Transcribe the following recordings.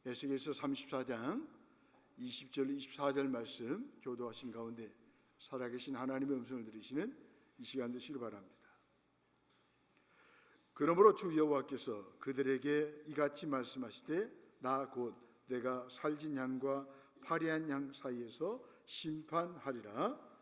에스겔서 34장 20절 24절 말씀 교도하신 가운데 살아계신 하나님의 음성을 들으시는 이 시간 되시길 바랍니다. 그러므로 주 여호와께서 그들에게 이같이 말씀하시되 나 곧 내가 살진 양과 파리한 양 사이에서 심판하리라.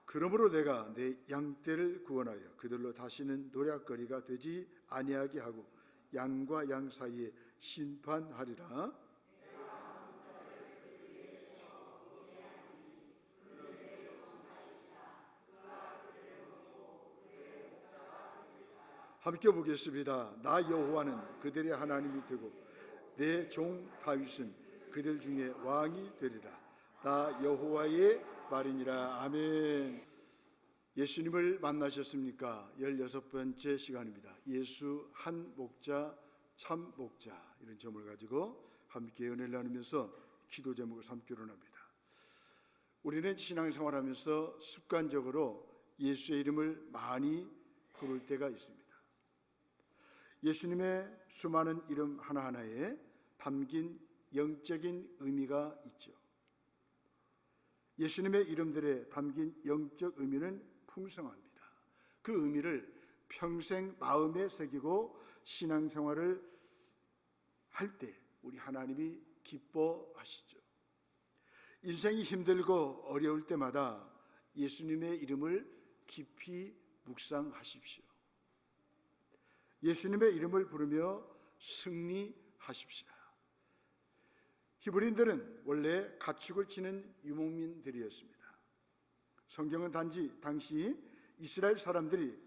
그러므로 내가 내 양떼를 구원하여 그들로 다시는 노략거리가 되지 아니하게 하고 양과 양 사이에 심판하리라. 함께 보겠습니다. 나 여호와는 그들의 하나님이 되고 내 종 다윗은 그들 중에 왕이 되리라. 나 여호와의 말이니라. 아멘. 예수님을 만나셨습니까? 16번째 시간입니다. 예수 한 목자 참 목자, 이런 점을 가지고 함께 은혜를 나누면서 기도 제목을 삼기로 합니다. 우리는 신앙생활하면서 습관적으로 예수의 이름을 많이 부를 때가 있습니다. 예수님의 수많은 이름 하나하나에 담긴 영적인 의미가 있죠. 예수님의 이름들에 담긴 영적 의미는 풍성합니다. 그 의미를 평생 마음에 새기고 신앙생활을 할 때 우리 하나님이 기뻐하시죠. 인생이 힘들고 어려울 때마다 예수님의 이름을 깊이 묵상하십시오. 예수님의 이름을 부르며 승리하십시다. 히브리인들은 원래 가축을 치는 유목민들이었습니다. 성경은 단지 당시 이스라엘 사람들이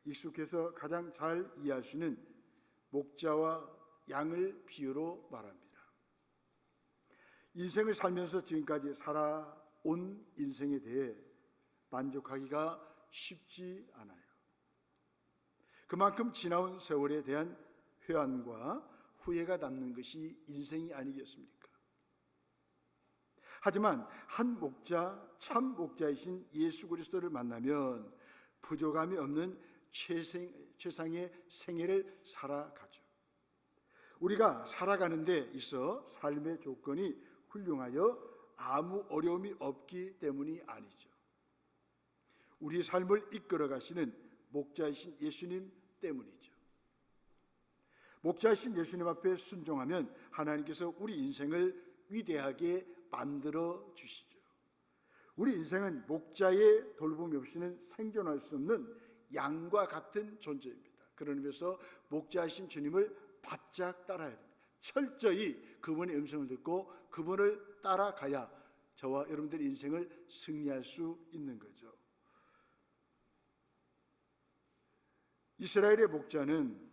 익숙해서 가장 잘 이해할 수 있는 목자와 양을 비유로 말합니다. 인생을 살면서 지금까지 살아온 인생에 대해 만족하기가 쉽지 않아요. 그만큼 지나온 세월에 대한 회한과 후회가 남는 것이 인생이 아니겠습니까? 하지만 한 목자, 참 목자이신 예수 그리스도를 만나면 부족함이 없는 최상의 생애를 살아가죠. 우리가 살아가는 데 있어 삶의 조건이 훌륭하여 아무 어려움이 없기 때문이 아니죠. 우리 삶을 이끌어 가시는 목자이신 예수님 때문이죠. 목자이신 예수님 앞에 순종하면 하나님께서 우리 인생을 위대하게 만들어 주시죠. 우리 인생은 목자의 돌봄이 없이는 생존할 수 없는 양과 같은 존재입니다. 그런 의미에서 목자이신 주님을 바짝 따라야 됩니다. 철저히 그분의 음성을 듣고 그분을 따라가야 저와 여러분들의 인생을 승리할 수 있는 거죠. 이스라엘의 목자는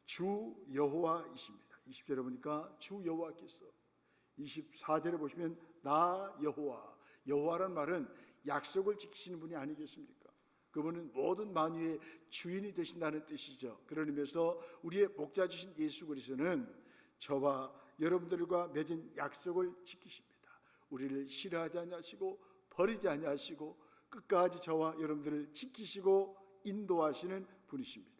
주 여호와이십니다. 20절에 보니까 주 여호와께서, 24절에 보시면 나 여호와, 여호와란 말은 약속을 지키시는 분이 아니겠습니까? 그분은 모든 만유의 주인이 되신다는 뜻이죠. 그런 의미에서 우리의 목자주신 예수 그리스도는 저와 여러분들과 맺은 약속을 지키십니다. 우리를 싫어하지 아니하시고 버리지 아니하시고 끝까지 저와 여러분들을 지키시고 인도하시는 분이십니다.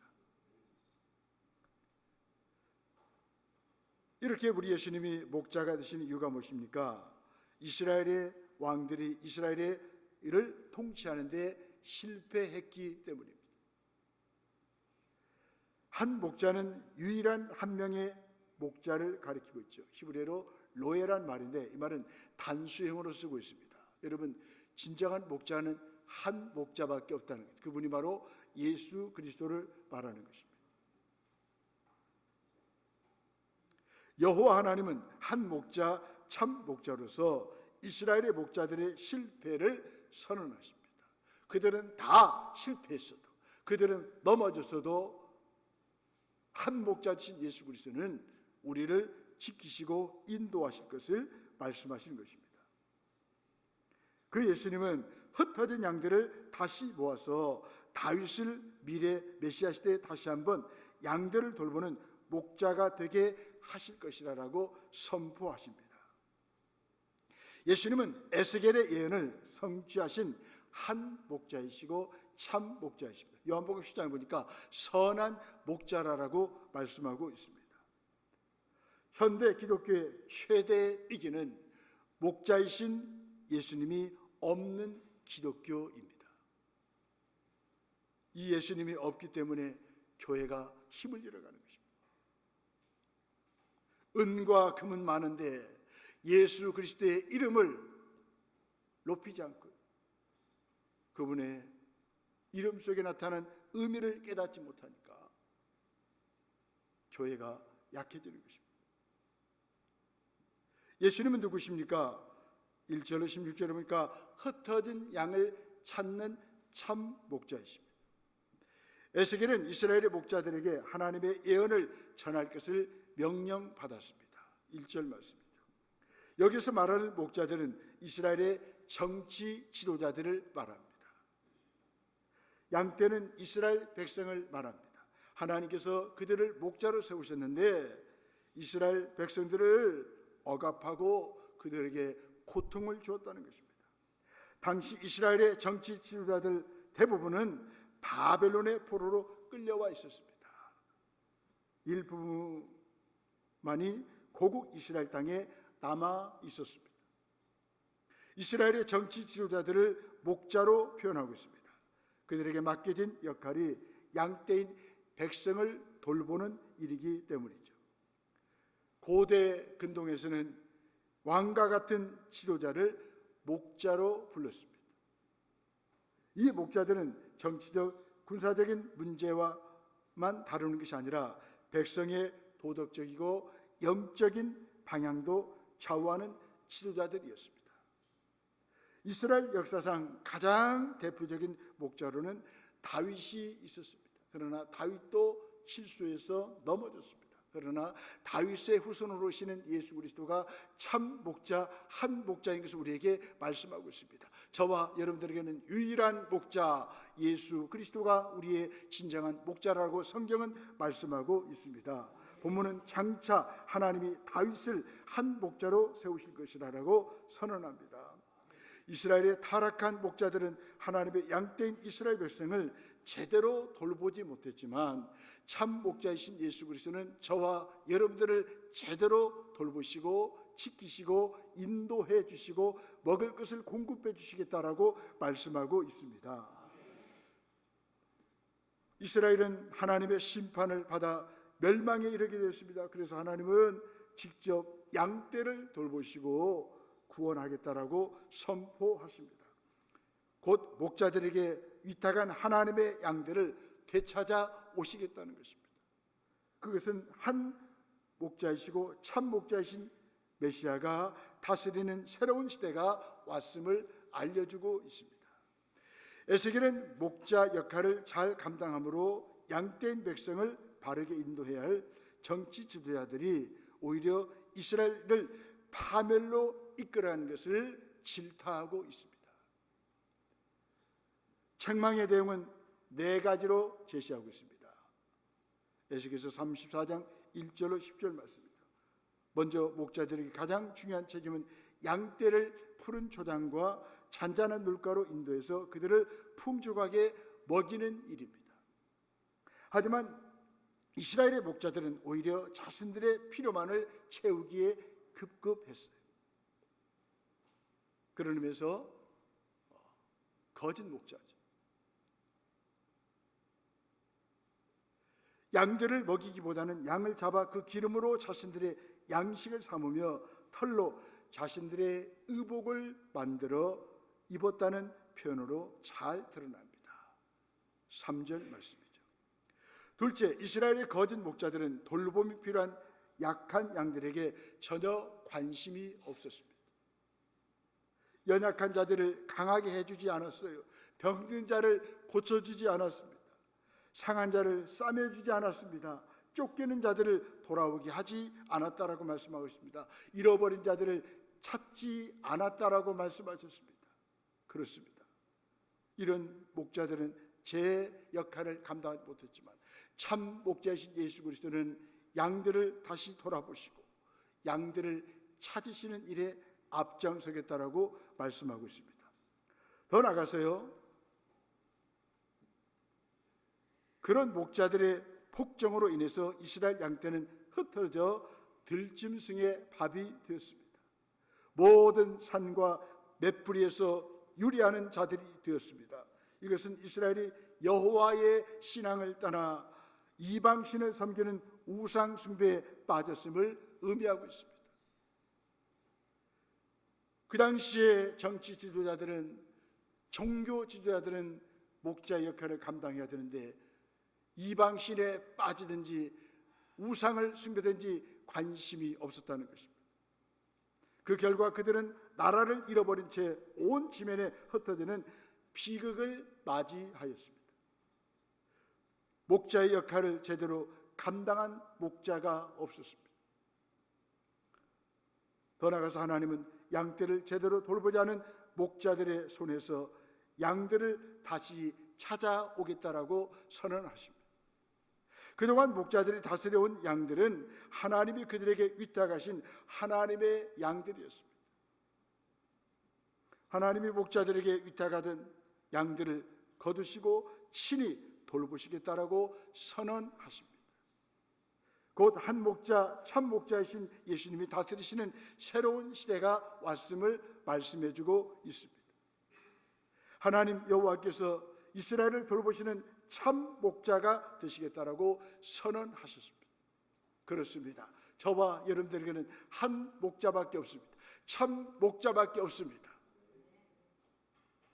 이렇게 우리 예수님이 목자가 되시는 이유가 무엇입니까? 이스라엘의 왕들이 이스라엘의 일을 통치하는 데 실패했기 때문입니다. 한 목자는 유일한 한 명의 목자를 가리키고 있죠. 히브리어로 로에란 말인데 이 말은 단수형으로 쓰고 있습니다. 여러분, 진정한 목자는 한 목자밖에 없다는 거죠. 그분이 바로 예수 그리스도를 말하는 것입니다. 여호와 하나님은 한 목자, 참 목자로서 이스라엘의 목자들의 실패를 선언하십니다. 그들은 다 실패했어도, 그들은 넘어졌어도 한 목자신 예수 그리스도는 우리를 지키시고 인도하실 것을 말씀하시는 것입니다. 그 예수님은 흩어진 양들을 다시 모아서 다윗을 미래 메시아 시대에 다시 한번 양들을 돌보는 목자가 되게 하실 것이라고 선포하십니다. 예수님은 에스겔의 예언을 성취하신 한 목자이시고 참 목자이십니다. 요한복음 10장에 보니까 선한 목자라고 말씀하고 있습니다. 현대 기독교의 최대 이기는 목자이신 예수님이 없는 기독교입니다. 이 예수님이 없기 때문에 교회가 힘을 잃어가는 것입니다. 은과 금은 많은데 예수 그리스도의 이름을 높이지 않고 그분의 이름 속에 나타난 의미를 깨닫지 못하니까 교회가 약해지는 것입니다. 예수님은 누구십니까? 1절로 16절에 보니까 흩어진 양을 찾는 참 목자이십니다. 에스겔은 이스라엘의 목자들에게 하나님의 예언을 전할 것을 명령받았습니다. 1절 말씀이죠. 여기서 말하는 목자들은 이스라엘의 정치 지도자들을 말합니다. 양떼는 이스라엘 백성을 말합니다. 하나님께서 그들을 목자로 세우셨는데 이스라엘 백성들을 억압하고 그들에게 고통을 주었다는 것입니다. 당시 이스라엘의 정치 지도자들 대부분은 바벨론의 포로로 끌려와 있었습니다. 일부만이 고국 이스라엘 땅에 남아 있었습니다. 이스라엘의 정치 지도자들을 목자로 표현하고 있습니다. 그들에게 맡겨진 역할이 양떼인 백성을 돌보는 일이기 때문이죠. 고대 근동에서는 왕과 같은 지도자를 목자로 불렀습니다. 이 목자들은 정치적, 군사적인 문제와만 다루는 것이 아니라 백성의 도덕적이고 영적인 방향도 좌우하는 지도자들이었습니다. 이스라엘 역사상 가장 대표적인 목자로는 다윗이 있었습니다. 그러나 다윗도 실수해서 넘어졌습니다. 그러나 다윗의 후손으로 오시는 예수 그리스도가 참 목자, 한 목자인 것을 우리에게 말씀하고 있습니다. 저와 여러분들에게는 유일한 목자 예수 그리스도가 우리의 진정한 목자라고 성경은 말씀하고 있습니다. 본문은 장차 하나님이 다윗을 한 목자로 세우실 것이라고 선언합니다. 이스라엘의 타락한 목자들은 하나님의 양떼인 이스라엘 백성을 제대로 돌보지 못했지만 참 목자이신 예수 그리스도는 저와 여러분들을 제대로 돌보시고 지키시고 인도해 주시고 먹을 것을 공급해 주시겠다라고 말씀하고 있습니다. 이스라엘은 하나님의 심판을 받아 멸망에 이르게 되었습니다. 그래서 하나님은 직접 양떼를 돌보시고 구원하겠다라고 선포하십니다. 곧 목자들에게 위탁한 하나님의 양들을 되찾아 오시겠다는 것입니다. 그것은 한 목자이시고 참 목자이신 메시아가 다스리는 새로운 시대가 왔음을 알려주고 있습니다. 에스겔은 목자 역할을 잘 감당함으로 양떼인 백성을 바르게 인도해야 할 정치 지도자들이 오히려 이스라엘을 파멸로 이끌어가는 것을 질타하고 있습니다. 책망의 내용은 4가지로 제시하고 있습니다. 에스겔서 34장 1절로 10절 말씀입니다. 먼저 목자들에게 가장 중요한 책임은 양떼를 푸른 초장과 잔잔한 물가로 인도해서 그들을 풍족하게 먹이는 일입니다. 하지만 이스라엘의 목자들은 오히려 자신들의 필요만을 채우기에 급급했어요. 그런 의미에서 거짓 목자죠. 양들을 먹이기보다는 양을 잡아 그 기름으로 자신들의 양식을 삼으며 털로 자신들의 의복을 만들어 입었다는 표현으로 잘 드러납니다. 3절 말씀이죠. 둘째, 이스라엘의 거짓 목자들은 돌봄이 필요한 약한 양들에게 전혀 관심이 없었습니다. 연약한 자들을 강하게 해주지 않았어요. 병든 자를 고쳐주지 않았습니다. 상한 자를 싸매주지 않았습니다. 쫓기는 자들을 돌아오게 하지 않았다라고 말씀하고 있습니다. 잃어버린 자들을 찾지 않았다라고 말씀하셨습니다. 그렇습니다. 이런 목자들은 제 역할을 감당하지 못했지만 참 목자이신 예수 그리스도는 양들을 다시 돌아보시고 양들을 찾으시는 일에 앞장서겠다라고 말씀하고 있습니다. 더 나아가서요, 그런 목자들의 폭정으로 인해서 이스라엘 양떼는 흩어져 들짐승의 밥이 되었습니다. 모든 산과 맷뿌리에서 유리하는 자들이 되었습니다. 이것은 이스라엘이 여호와의 신앙을 떠나 이방신을 섬기는 우상 숭배에 빠졌음을 의미하고 있습니다. 그 당시에 정치 지도자들은, 종교 지도자들은 목자의 역할을 감당해야 되는데 이방신에 빠지든지 우상을 숭배든지 관심이 없었다는 것입니다. 그 결과 그들은 나라를 잃어버린 채 온 지면에 흩어지는 비극을 맞이하였습니다. 목자의 역할을 제대로 감당한 목자가 없었습니다. 더 나아가서 하나님은 양떼를 제대로 돌보지 않은 목자들의 손에서 양들을 다시 찾아오겠다라고 선언하십니다. 그동안 목자들이 다스려온 양들은 하나님이 그들에게 위탁하신 하나님의 양들이었습니다. 하나님이 목자들에게 위탁하던 양들을 거두시고 친히 돌보시겠다라고 선언하십니다. 곧 한 목자, 참 목자이신 예수님이 다스리시는 새로운 시대가 왔음을 말씀해주고 있습니다. 하나님 여호와께서 이스라엘을 돌보시는 참 목자가 되시겠다라고 선언하셨습니다. 그렇습니다. 저와 여러분들에게는 한 목자밖에 없습니다. 참 목자밖에 없습니다.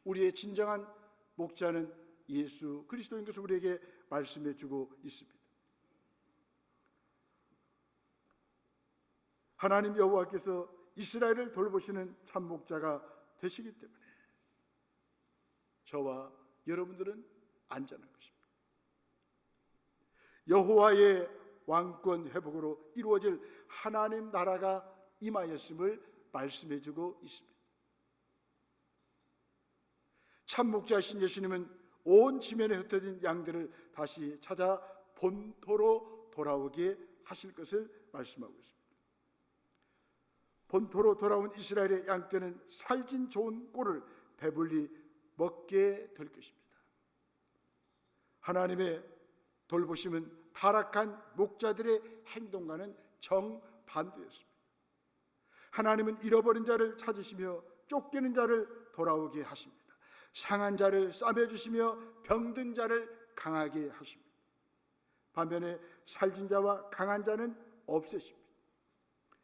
우리의 진정한 목자는 예수 그리스도인 것을 우리에게 말씀해주고 있습니다. 하나님 여호와께서 이스라엘을 돌보시는 참 목자가 되시기 때문에 저와 여러분들은 안전한 것입니다. 여호와의 왕권 회복으로 이루어질 하나님 나라가 임하였음을 말씀해주고 있습니다. 참 목자이신 예수님은 온 지면에 흩어진 양들을 다시 찾아 본토로 돌아오게 하실 것을 말씀하고 있습니다. 본토로 돌아온 이스라엘의 양떼는 살진 좋은 꼴을 배불리 먹게 될 것입니다. 하나님의 돌보심은 타락한 목자들의 행동과는 정반대였습니다. 하나님은 잃어버린 자를 찾으시며 쫓기는 자를 돌아오게 하십니다. 상한 자를 싸매주시며 병든 자를 강하게 하십니다. 반면에 살진 자와 강한 자는 없애십니다.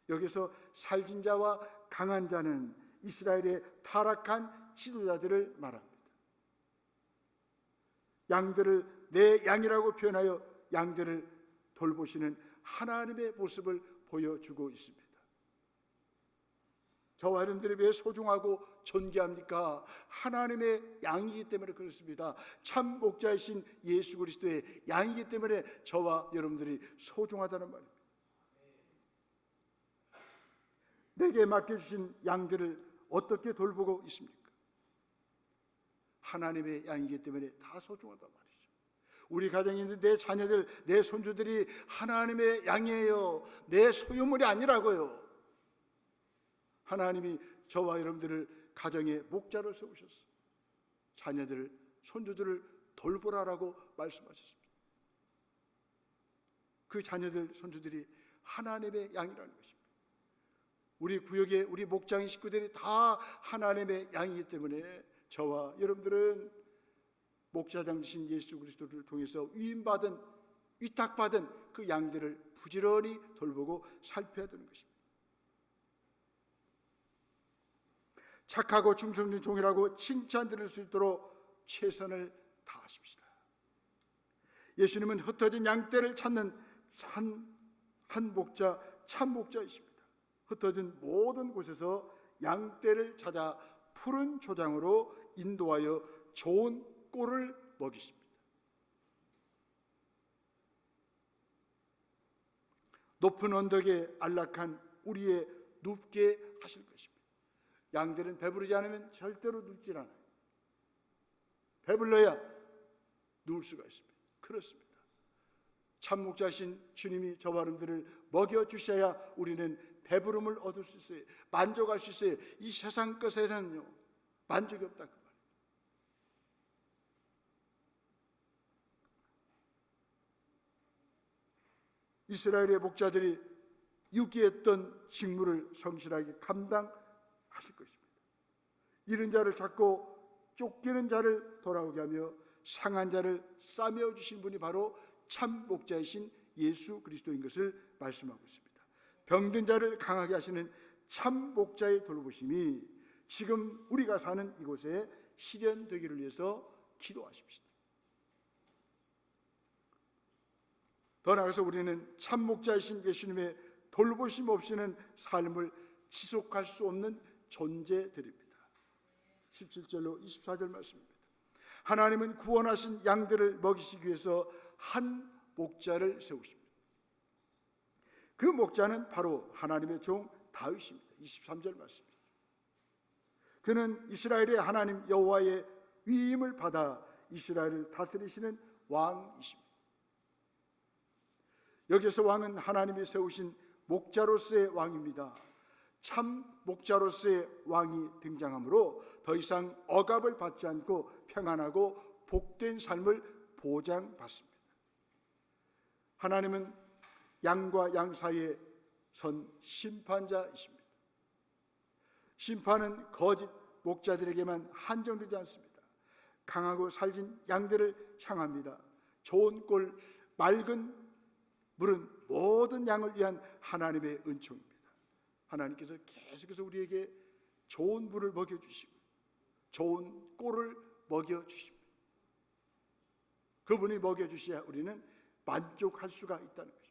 여기서 살진 자와 강한 자는 이스라엘의 타락한 지도자들을 말합니다. 양들을 내 양이라고 표현하여 양들을 돌보시는 하나님의 모습을 보여주고 있습니다. 저와 여러분들이 왜 소중하고 존귀합니까? 하나님의 양이기 때문에 그렇습니다. 참 목자이신 예수 그리스도의 양이기 때문에 저와 여러분들이 소중하다는 말입니다. 내게 맡겨주신 양들을 어떻게 돌보고 있습니까? 하나님의 양이기 때문에 다 소중하단 말이죠. 우리 가정에 있는 내 자녀들, 내 손주들이 하나님의 양이에요. 내 소유물이 아니라고요. 하나님이 저와 여러분들을 가정의 목자로 세우셨어요. 자녀들을, 손주들을 돌보라라고 말씀하셨습니다. 그 자녀들, 손주들이 하나님의 양이라는 것입니다. 우리 구역의 우리 목장의 식구들이 다 하나님의 양이기 때문에 저와 여러분들은 목자장이신 예수 그리스도를 통해서 위임받은, 위탁받은 그 양들을 부지런히 돌보고 살펴야 되는 것입니다. 착하고 충성된 종이라고 칭찬 들을 수 있도록 최선을 다하십시다. 예수님은 흩어진 양떼를 찾는 한 목자, 참 목자이십니다. 흩어진 모든 곳에서 양떼를 찾아 푸른 초장으로 인도하여 좋은 꼴을 먹이십니다. 높은 언덕에 안락한 우리에 눕게 하실 것입니다. 양들은 배부르지 않으면 절대로 눕질 않아요. 배불러야 누울 수가 있습니다. 그렇습니다. 참 목자신 주님이 저와 여러분들을 먹여주셔야 우리는 배부름을 얻을 수 있어요. 만족할 수 있어요. 이 세상 것에는요 만족이 없다 그 말이에요. 이스라엘의 목자들이 유기했던 직무를 성실하게 감당하실 것입니다. 잃은 자를 찾고 쫓기는 자를 돌아오게 하며 상한 자를 싸매어 주신 분이 바로 참 목자이신 예수 그리스도인 것을 말씀하고 있습니다. 병든 자를 강하게 하시는 참 목자의 돌보심이 지금 우리가 사는 이곳에 실현되기를 위해서 기도하십시오. 더 나아가서 우리는 참 목자이신 예수님의 돌보심 없이는 삶을 지속할 수 없는 존재들입니다. 17절로 24절 말씀입니다. 하나님은 구원하신 양들을 먹이시기 위해서 한 목자를 세우십니다. 그 목자는 바로 하나님의 종 다윗입니다. 23절 말씀입니다. 그는 이스라엘의 하나님 여호와의 위임을 받아 이스라엘을 다스리시는 왕이십니다. 여기서 왕은 하나님이 세우신 목자로서의 왕입니다. 참 목자로서의 왕이 등장하므로 더 이상 억압을 받지 않고 평안하고 복된 삶을 보장받습니다. 하나님은 양과 양 사이에 선 심판자이십니다. 심판은 거짓 목자들에게만 한정되지 않습니다. 강하고 살진 양들을 향합니다. 좋은 꼴, 맑은 물은 모든 양을 위한 하나님의 은총입니다. 하나님께서 계속해서 우리에게 좋은 물을 먹여주시고 좋은 꼴을 먹여주십니다. 그분이 먹여주셔야 우리는 만족할 수가 있다는 것입니다.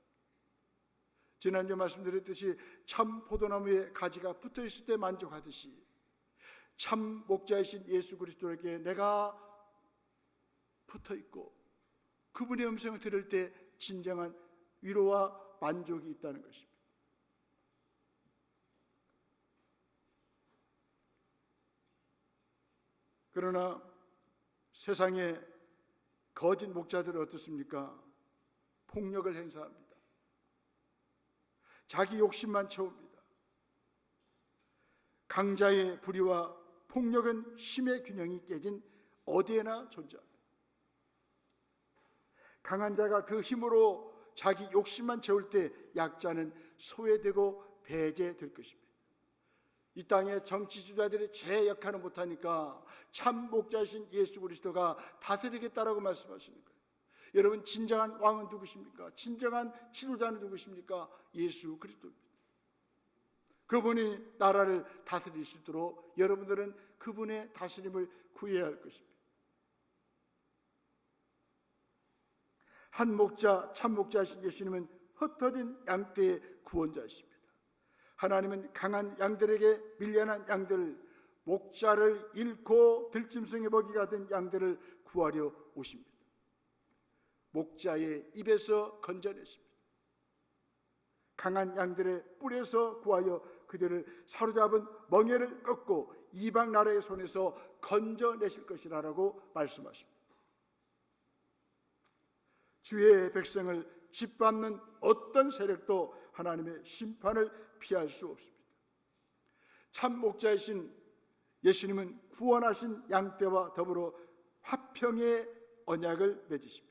지난주 말씀드렸듯이 참 포도나무에 가지가 붙어있을 때 만족하듯이 참 목자이신 예수 그리스도에게 내가 붙어있고 그분의 음성을 들을 때 진정한 위로와 만족이 있다는 것입니다. 그러나 세상의 거짓 목자들은 어떻습니까? 폭력을 행사합니다. 자기 욕심만 채웁니다. 강자의 불의와 폭력은 힘의 균형이 깨진 어디에나 존재합니다. 강한 자가 그 힘으로 자기 욕심만 채울 때 약자는 소외되고 배제될 것입니다. 이 땅의 정치 지도자들이 제 역할을 못하니까 참 목자이신 예수 그리스도가 다스리겠다라고 말씀하시는 거예요. 여러분, 진정한 왕은 누구십니까? 진정한 지도자는 누구십니까? 예수 그리스도입니다. 그분이 나라를 다스릴 수 있도록 여러분들은 그분의 다스림을 구해야 할 것입니다. 한 목자, 참 목자이신 예수님은 흩어진 양떼의 구원자이십니다. 하나님은 강한 양들에게 밀려난 양들, 목자를 잃고 들짐승의 먹이가 된 양들을 구하려 오십니다. 목자의 입에서 건져내십니다. 강한 양들의 뿔에서 구하여 그들을 사로잡은 멍에를 꺾고 이방 나라의 손에서 건져내실 것이라고 말씀하십니다. 주의 백성을 짓밟는 어떤 세력도 하나님의 심판을 피할 수 없습니다. 참 목자이신 예수님은 구원하신 양떼와 더불어 화평의 언약을 맺으십니다.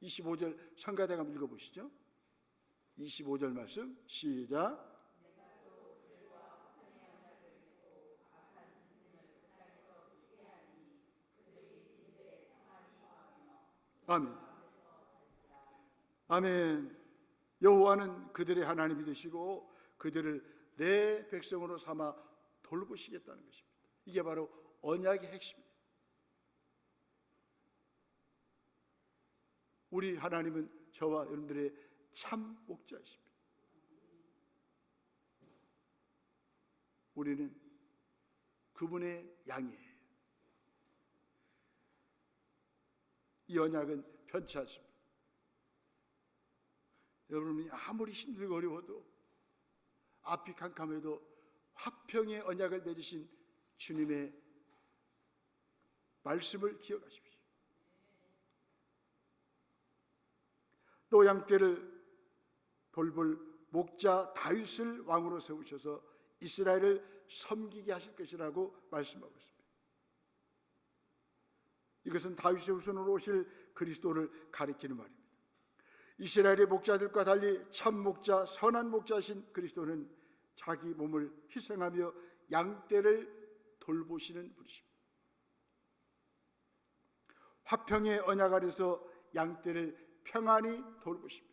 25절 성가대가 한번 읽어보시죠. 25절 말씀 시작. 아멘. 아멘. 여호와는 그들의 하나님이 되시고 그들을 내 백성으로 삼아 돌보시겠다는 것입니다. 이게 바로 언약의 핵심입니다. 우리 하나님은 저와 여러분들의 참 목자이십니다. 우리는 그분의 양이에요. 이 언약은 편치 않습니다. 여러분이 아무리 힘들고 어려워도 앞이 캄캄해도 화평의 언약을 맺으신 주님의 말씀을 기억하십시오. 또 양떼를 돌볼 목자 다윗을 왕으로 세우셔서 이스라엘을 섬기게 하실 것이라고 말씀하고 있습니다. 이것은 다윗의 후손으로 오실 그리스도를 가리키는 말입니다. 이스라엘의 목자들과 달리 참 목자, 선한 목자신 그리스도는 자기 몸을 희생하며 양떼를 돌보시는 분이십니다. 화평의 언약 아래서 양떼를 평안히 돌보십니다.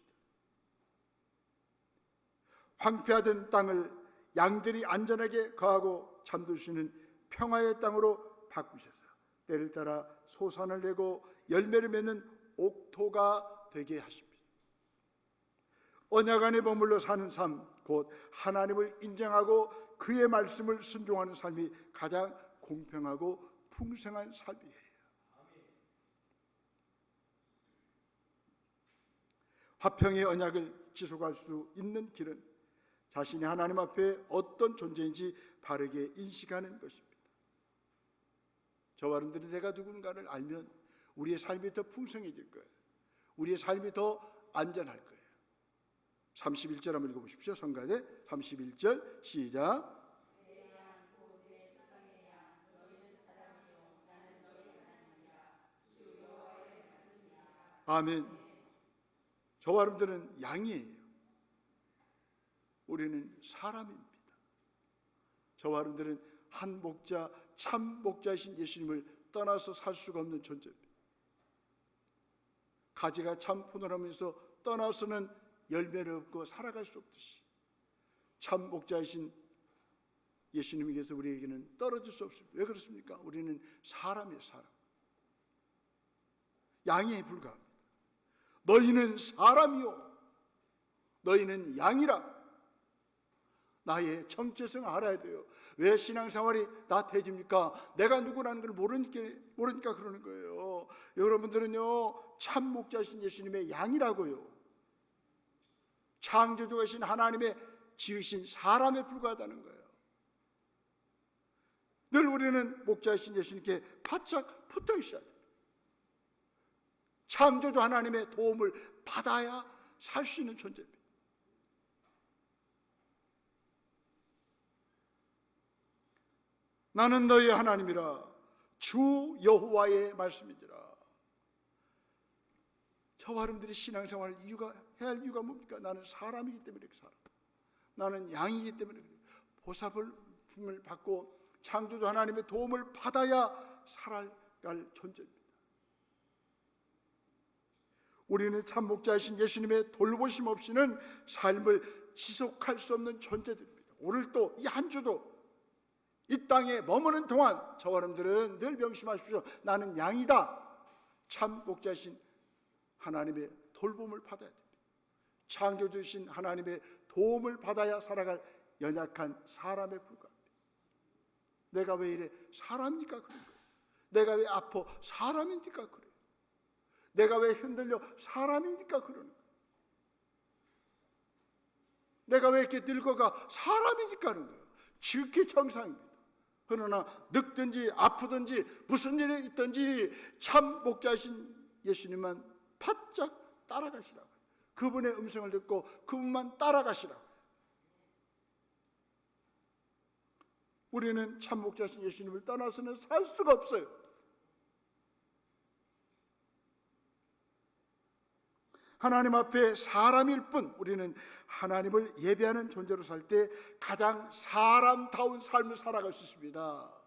황폐하던 땅을 양들이 안전하게 거하고 잠드시는 평화의 땅으로 바꾸셔서 때를 따라 소산을 내고 열매를 맺는 옥토가 되게 하십니다. 언약 안에 머물러 사는 삶, 곧 하나님을 인정하고 그의 말씀을 순종하는 삶이 가장 공평하고 풍성한 삶이에요. 화평의 언약을 지속할 수 있는 길은 자신이 하나님 앞에 어떤 존재인지 바르게 인식하는 것입니다. 저와 여러분들이 내가 누군가를 알면 우리의 삶이 더 풍성해질 거예요. 우리의 삶이 더 안전할 거예요. 31절 한번 읽어보십시오. 성가대 31절 시작. 아멘. 저와 여러분들은 양이에요. 우리는 사람입니다. 저와 여러분들은 한 목자, 참 목자이신 예수님을 떠나서 살 수가 없는 존재입니다. 가지가 참 포도나무에서 떠나서는 열매를 얻고 살아갈 수 없듯이 참 목자이신 예수님께서 우리에게는 떨어질 수 없습니다. 왜 그렇습니까? 우리는 사람이에요. 사람. 양에 불과합니다. 너희는 사람이요 너희는 양이라. 나의 정체성을 알아야 돼요. 왜 신앙생활이 나태해집니까? 내가 누구라는 걸 모르니까 그러는 거예요. 여러분들은요 참 목자이신 예수님의 양이라고요. 창조주이신 하나님의 지으신 사람에 불과하다는 거예요. 늘 우리는 목자이신 예수님께 바짝 붙어 있어야 돼요. 창조주 하나님의 도움을 받아야 살 수 있는 존재입니다. 나는 너희 하나님이라 주 여호와의 말씀이니라. 저와 여러분들이 신앙생활을 해야 할 이유가 뭡니까? 나는 사람이기 때문에 살아. 나는 양이기 때문에 보살핌을 받고 창조주 하나님의 도움을 받아야 살아갈 존재입니다. 우리는 참 목자이신 예수님의 돌보심 없이는 삶을 지속할 수 없는 존재들입니다. 오늘 또 이 한 주도 이 땅에 머무는 동안 저와 여러분들은 늘 명심하십시오. 나는 양이다. 참 목자이신 하나님의 돌봄을 받아야 됩니다. 창조주신 하나님의 도움을 받아야 살아갈 연약한 사람에 불과합니다. 내가 왜 이래? 사람이니까 그런 거예요. 내가 왜 아파? 사람이니까 그래요. 내가 왜 흔들려? 사람이니까 그러는 거예요. 내가 왜 이렇게 늙어가? 사람이니까 그런 거예요. 지극히 정상입니다. 그러나 늙든지 아프든지 무슨 일이 있든지 참 목자이신 예수님만 바짝 따라가시라고요. 그분의 음성을 듣고 그분만 따라가시라고요. 우리는 참 목자이신 예수님을 떠나서는 살 수가 없어요. 하나님 앞에 사람일 뿐 우리는 하나님을 예배하는 존재로 살 때 가장 사람다운 삶을 살아갈 수 있습니다.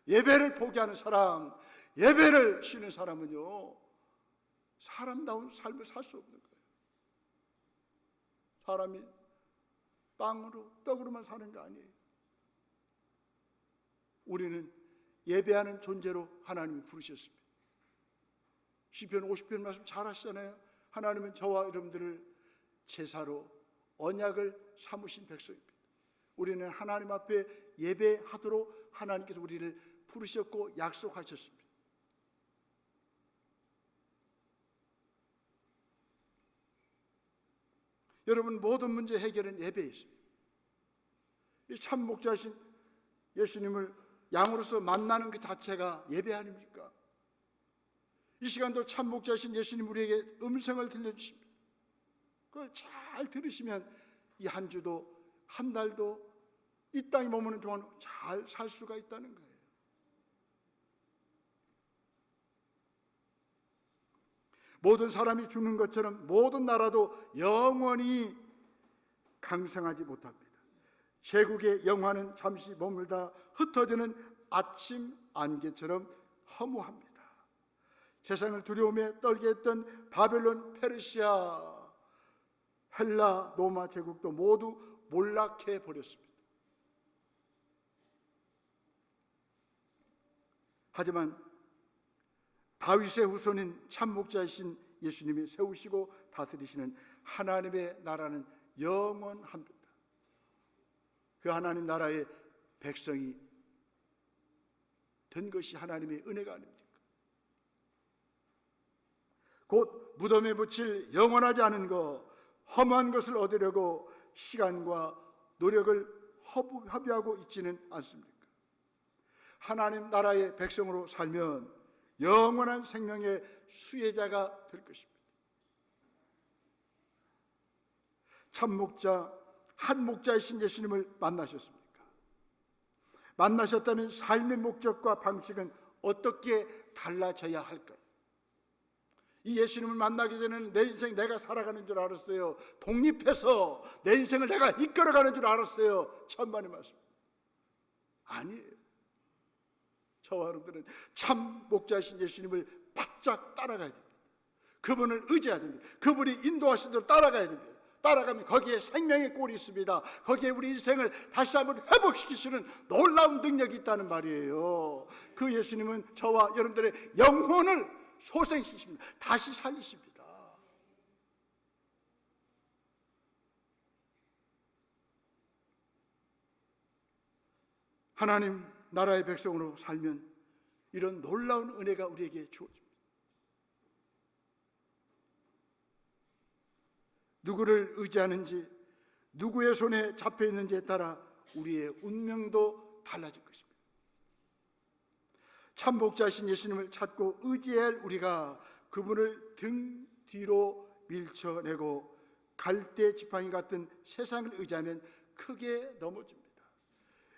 예배를 포기하는 사람, 예배를 쉬는 사람은요 사람다운 삶을 살 수 없는 거예요. 사람이 빵으로 떡으로만 사는 거 아니에요. 우리는 예배하는 존재로 하나님이 부르셨습니다. 시편 50편 말씀 잘 하시잖아요. 하나님은 저와 여러분들을 제사로 언약을 삼으신 백성입니다. 우리는 하나님 앞에 예배하도록 하나님께서 우리를 부르셨고 약속하셨습니다. 여러분 모든 문제 해결은 예배에 있습니다. 이 참 목자이신 예수님을 양으로서 만나는 그 자체가 예배 아닙니까? 이 시간도 참 목자이신 예수님 우리에게 음성을 들려주십니다. 그걸 잘 들으시면 이 한 주도 한 달도 이 땅에 머무는 동안 잘 살 수가 있다는 거예요. 모든 사람이 죽는 것처럼 모든 나라도 영원히 강성하지 못합니다. 제국의 영화는 잠시 머물다 흩어지는 아침 안개처럼 허무합니다. 세상을 두려움에 떨게 했던 바벨론, 페르시아, 헬라, 로마 제국도 모두 몰락해 버렸습니다. 하지만 다윗의 후손인 참목자이신 예수님이 세우시고 다스리시는 하나님의 나라는 영원합니다. 그 하나님 나라의 백성이 된 것이 하나님의 은혜가 아닙니까? 곧 무덤에 묻힐 영원하지 않은 것, 험한 것을 얻으려고 시간과 노력을 허비하고 있지는 않습니까? 하나님 나라의 백성으로 살면 영원한 생명의 수혜자가 될 것입니다. 참목자, 한 목자이신 예수님을 만나셨습니까? 만나셨다면 삶의 목적과 방식은 어떻게 달라져야 할까요? 이 예수님을 만나기 전에는 내 인생 내가 살아가는 줄 알았어요. 독립해서 내 인생을 내가 이끌어가는 줄 알았어요. 천만의 말씀. 아니에요. 저와 여러분들은 참 목자이신 예수님을 바짝 따라가야 됩니다. 그분을 의지해야 됩니다. 그분이 인도하신 대로 따라가야 됩니다. 따라가면 거기에 생명의 꼴이 있습니다. 거기에 우리 인생을 다시 한번 회복시키시는 놀라운 능력이 있다는 말이에요. 그 예수님은 저와 여러분들의 영혼을 소생시킵니다. 다시 살리십니다. 하나님 나라의 백성으로 살면 이런 놀라운 은혜가 우리에게 주어집니다. 누구를 의지하는지, 누구의 손에 잡혀 있는지에 따라 우리의 운명도 달라질 것입니다. 참 목자이신 예수님을 찾고 의지해야 할 우리가 그분을 등 뒤로 밀쳐내고 갈대 지팡이 같은 세상을 의지하면 크게 넘어집니다.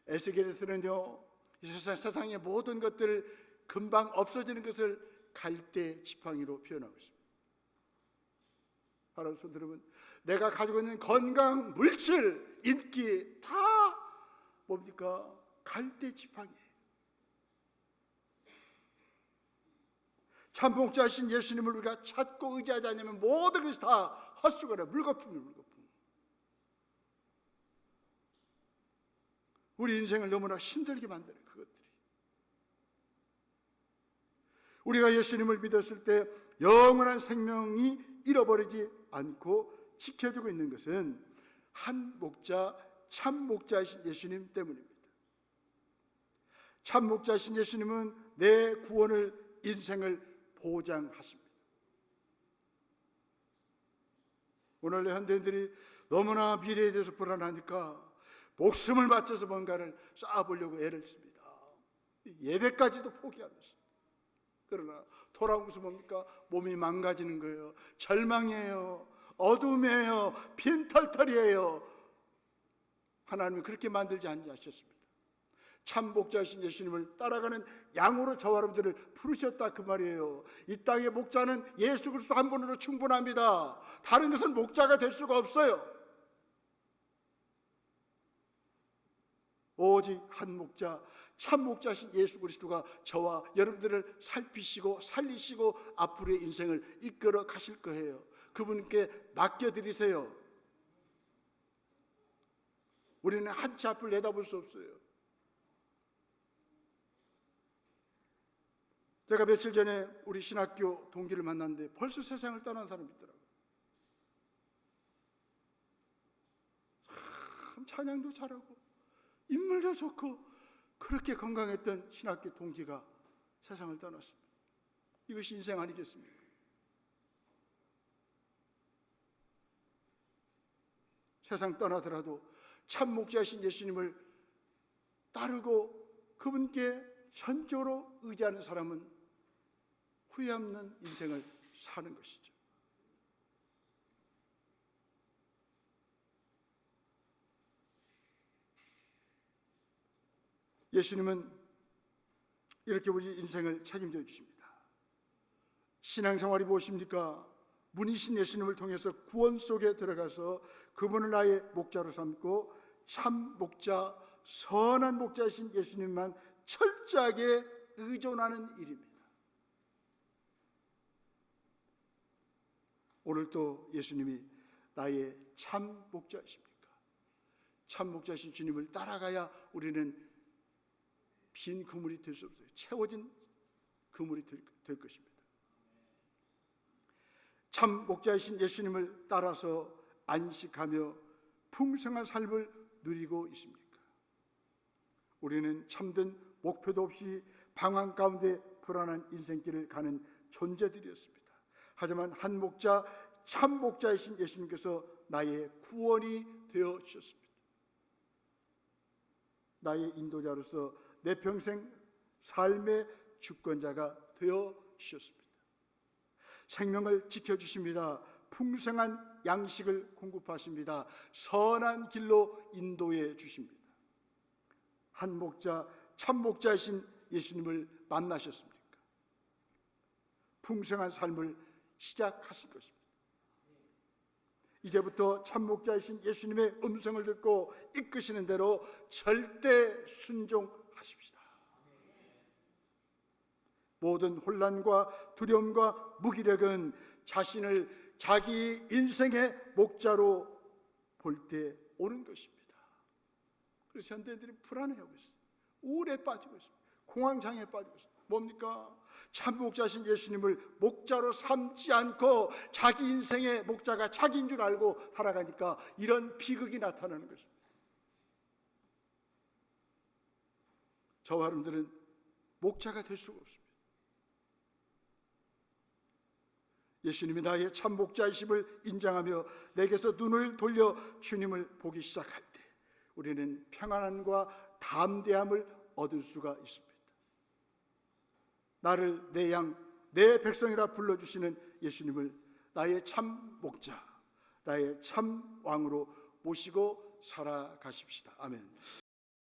에스겔에서는요, 이 세상의 모든 것들 금방 없어지는 것을 갈대 지팡이로 표현하고 있습니다. 바로 손들으면 내가 가지고 있는 건강, 물질, 인기 다 뭡니까? 갈대 지팡이에요. 참 목자이신 예수님을 우리가 찾고 의지하지 않으면 모든 것이 다 헛수고라. 물거품이에요. 물거품. 우리 인생을 너무나 힘들게 만드는 그것들이. 우리가 예수님을 믿었을 때 영원한 생명이 잃어버리지 않고 지켜주고 있는 것은 한 목자, 참 목자이신 예수님 때문입니다. 참 목자이신 예수님은 내 구원을, 인생을 보장하십니다. 오늘 현대인들이 너무나 미래에 대해서 불안하니까 목숨을 바쳐서 뭔가를 쌓아보려고 애를 씁니다. 예배까지도 포기하면서. 그러나 돌아온 것은 뭡니까? 몸이 망가지는 거예요. 절망이에요. 어둠이에요. 빈털털이에요. 하나님은 그렇게 만들지 않으셨습니다. 참 목자이신 예수님을 따라가는 양으로 저와 여러분들을 부르셨다 그 말이에요. 이 땅의 목자는 예수 그리스도 한 분으로 충분합니다. 다른 것은 목자가 될 수가 없어요. 오직 한 목자, 참 목자신 예수 그리스도가 저와 여러분들을 살피시고 살리시고 앞으로의 인생을 이끌어 가실 거예요. 그분께 맡겨드리세요. 우리는 한 치 앞을 내다볼 수 없어요. 제가 며칠 전에 우리 신학교 동기를 만났는데 벌써 세상을 떠난 사람이 있더라고요. 참 찬양도 잘하고 인물도 좋고 그렇게 건강했던 신학교 동기가 세상을 떠났습니다. 이것이 인생 아니겠습니까? 세상 떠나더라도 참 목자이신 예수님을 따르고 그분께 전적으로 의지하는 사람은 후회 없는 인생을 사는 것이죠. 예수님은 이렇게 우리 인생을 책임져 주십니다. 신앙생활이 무엇입니까? 문이신 예수님을 통해서 구원 속에 들어가서 그분을 나의 목자로 삼고 참 목자, 선한 목자이신 예수님만 철저하게 의존하는 일입니다. 오늘도 예수님이 나의 참 목자이십니까? 참 목자이신 주님을 따라가야 우리는 빈 그물이 될 수 없어요. 채워진 그물이 될 것입니다. 참 목자이신 예수님을 따라서 안식하며 풍성한 삶을 누리고 있습니까? 우리는 참된 목표도 없이 방황 가운데 불안한 인생길을 가는 존재들이었습니다. 하지만 한 목자, 참 목자이신 예수님께서 나의 구원이 되어 주셨습니다. 나의 인도자로서 내 평생 삶의 주권자가 되어 주셨습니다. 생명을 지켜주십니다. 풍성한 양식을 공급하십니다. 선한 길로 인도해 주십니다. 한 목자, 참 목자이신 예수님을 만나셨습니까? 풍성한 삶을 시작하실 것입니다. 이제부터 참 목자이신 예수님의 음성을 듣고 이끄시는 대로 절대 순종하십시다. 모든 혼란과 두려움과 무기력은 자신을 자기 인생의 목자로 볼 때 오는 것입니다. 그래서 현대인들이 불안해하고 있어요. 우울에 빠지고 있습니다. 공황장애에 빠지고 있습니다. 뭡니까? 참 목자신 예수님을 목자로 삼지 않고 자기 인생의 목자가 자기인 줄 알고 살아가니까 이런 비극이 나타나는 것입니다. 저와 여러분들은 목자가 될 수가 없습니다. 예수님이 나의 참 목자이심을 인정하며 내게서 눈을 돌려 주님을 보기 시작할 때 우리는 평안함과 담대함을 얻을 수가 있습니다. 나를 내 양, 내 백성이라 불러주시는 예수님을 나의 참 목자, 나의 참 왕으로 모시고 살아가십시다. 아멘.